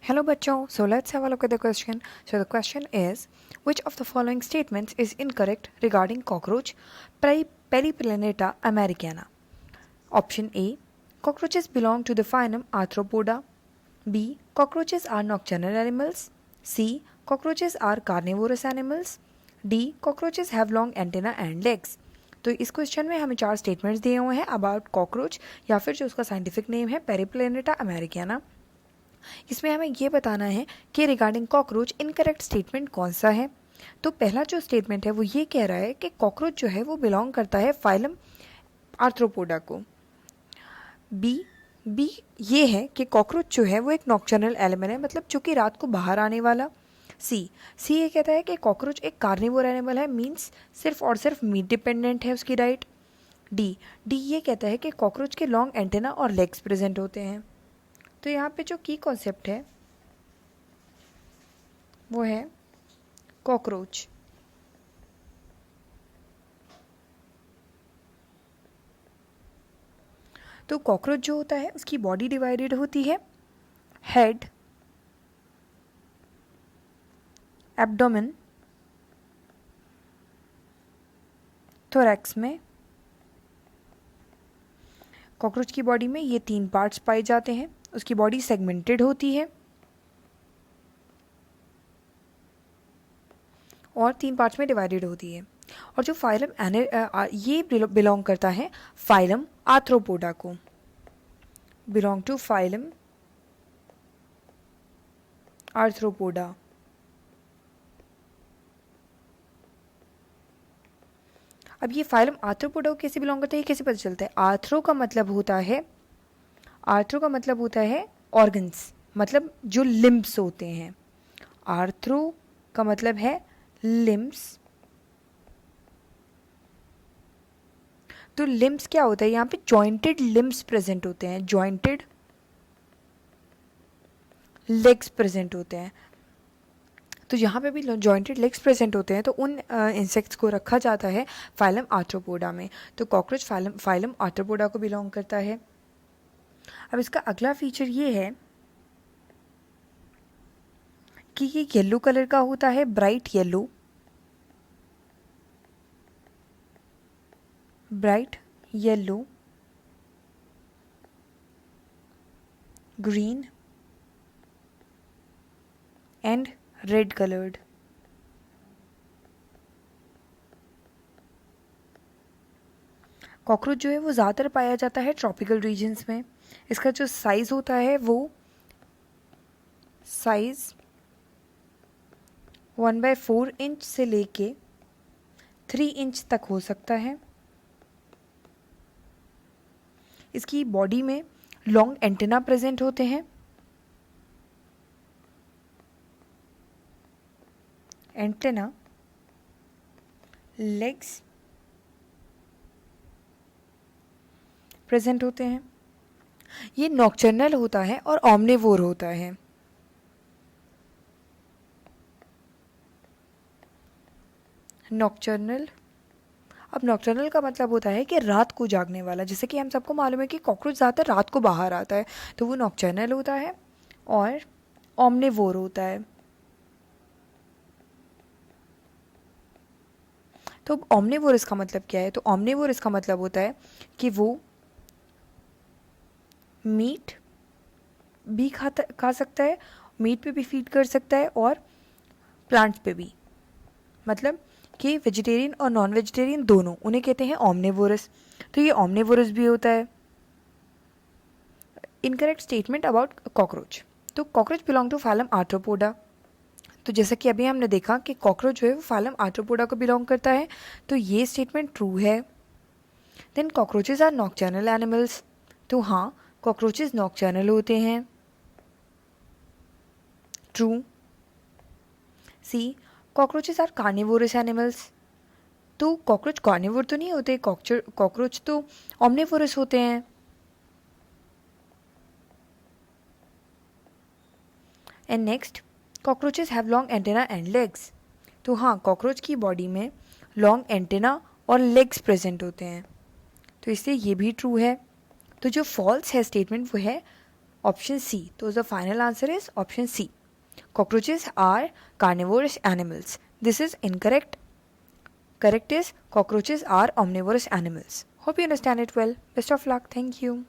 Hello bachcho, so let's have a look at the question. So the question is, which of the following statements is incorrect regarding cockroach Periplaneta americana? Option A, cockroaches belong to the phylum Arthropoda. B, cockroaches are nocturnal animals. C, cockroaches are carnivorous animals. D, cockroaches have long antenna and legs. तो इस question में हमें 4 statements दिए हुए हैं about cockroach या फिर जो उसका साइंटिफिक नेम है पेरिप्लेनेटा अमेरिकाना। इसमें हमें ये बताना है कि रिगार्डिंग कॉकरोच इनकरेक्ट स्टेटमेंट कौन सा है। तो पहला जो स्टेटमेंट है वो ये कह रहा है कि कॉकरोच जो है वो बिलोंग करता है फाइलम आर्थ्रोपोडा को। बी ये है कि कॉकरोच जो है वो एक नॉक्टर्नल एनिमल है, मतलब जो कि रात को बाहर आने वाला। सी ये कहता है कि कॉकरोच एक कार्निवोर एनिमल है, मीन्स सिर्फ और सिर्फ मीट डिपेंडेंट है उसकी डाइट। डी ये कहता है कि कॉकरोच के लॉन्ग एंटेना और लेग्स प्रेजेंट होते हैं। तो यहाँ पे जो की कॉन्सेप्ट है वो है कॉकरोच। तो कॉकरोच जो होता है उसकी बॉडी डिवाइडेड होती है हेड, एब्डोमेन, थोरैक्स में। कॉकरोच की बॉडी में ये 3 पार्ट्स पाए जाते हैं। उसकी बॉडी सेगमेंटेड होती है और 3 पार्ट्स में डिवाइडेड होती है। और जो फाइलम ये बिलोंग करता है फाइलम आर्थ्रोपोडा को, बिलोंग टू फाइलम आर्थ्रोपोडा। अब ये फाइलम आर्थ्रोपोडा को कैसे बिलोंग करता है, ये कैसे पता चलता है? आर्थ्रो का मतलब होता है ऑर्गन्स, मतलब जो लिम्ब्स होते हैं। आर्थ्रो का मतलब है लिम्ब्स। तो लिम्ब्स क्या होता है? यहाँ पे जॉइंटेड लिम्ब्स प्रेजेंट होते हैं, जॉइंटेड लेग्स प्रेजेंट होते हैं। तो यहाँ पे भी जॉइंटेड लेग्स प्रेजेंट होते हैं, तो उन इंसेक्ट्स को रखा जाता है फाइलम आर्थ्रोपोडा में। तो कॉकरोच फाइलम आर्थ्रोपोडा को बिलोंग करता है। अब इसका अगला फीचर ये है कि ये येलो कलर का होता है, bright yellow, green and red coloured. Cockroach जो है वो ज़्यादातर पाया जाता है ट्रॉपिकल रीजन्स में। इसका जो साइज़ होता है वो साइज़ 1/4 इंच से लेके 3 इंच तक हो सकता है। इसकी बॉडी में लॉन्ग एंटेना प्रेजेंट होते हैं। एंटेना, लेग्स प्रेजेंट होते हैं। ये नॉक्टर्नल होता है और ऑम्निवोर होता है। नॉक्टर्नल, अब नॉक्टर्नल का मतलब होता है कि रात को जागने वाला। जैसे कि हम सबको मालूम है कि कॉकरोच ज़्यादातर रात को बाहर आता है, तो वो नॉक्टर्नल होता है और ऑम्निवोर होता है। तो ऑम्निवोर इसका मतलब क्या है? तो ऑम्निवोर इसका मतलब होता है कि वो मीट भी खा सकता है, मीट पे भी फीड कर सकता है और प्लांट्स पे भी, मतलब कि वेजिटेरियन और नॉन वेजिटेरियन दोनों, उन्हें कहते हैं ऑम्निवोरस। तो ये ऑम्निवोरस भी होता है। Incorrect statement about cockroach. तो cockroach belong to phylum Arthropoda. तो जैसा कि अभी हमने देखा कि कॉकरोच जो है वो फाइलम आर्थ्रोपोडा को बिलोंग करता है, तो ये स्टेटमेंट ट्रू है। Then cockroaches are nocturnal animals. तो हाँ, कॉकरोचेज नॉक्टर्नल होते हैं, true. C cockroaches are carnivorous animals. तो कॉकरोच कार्निवोर तो नहीं होते, कॉकरोच तो ऑम्निवोरस होते हैं। And next, cockroaches have long antenna and legs. तो हाँ, कॉकरोच की बॉडी में लॉन्ग एंटेना और लेग्स प्रेजेंट होते हैं, तो इसलिए ये भी ट्रू है। तो जो फॉल्स है स्टेटमेंट वो है option C. So the final answer is option C. Cockroaches are carnivorous animals. This is incorrect. Correct is cockroaches are omnivorous animals. Hope you understand it well. Best of luck. Thank you.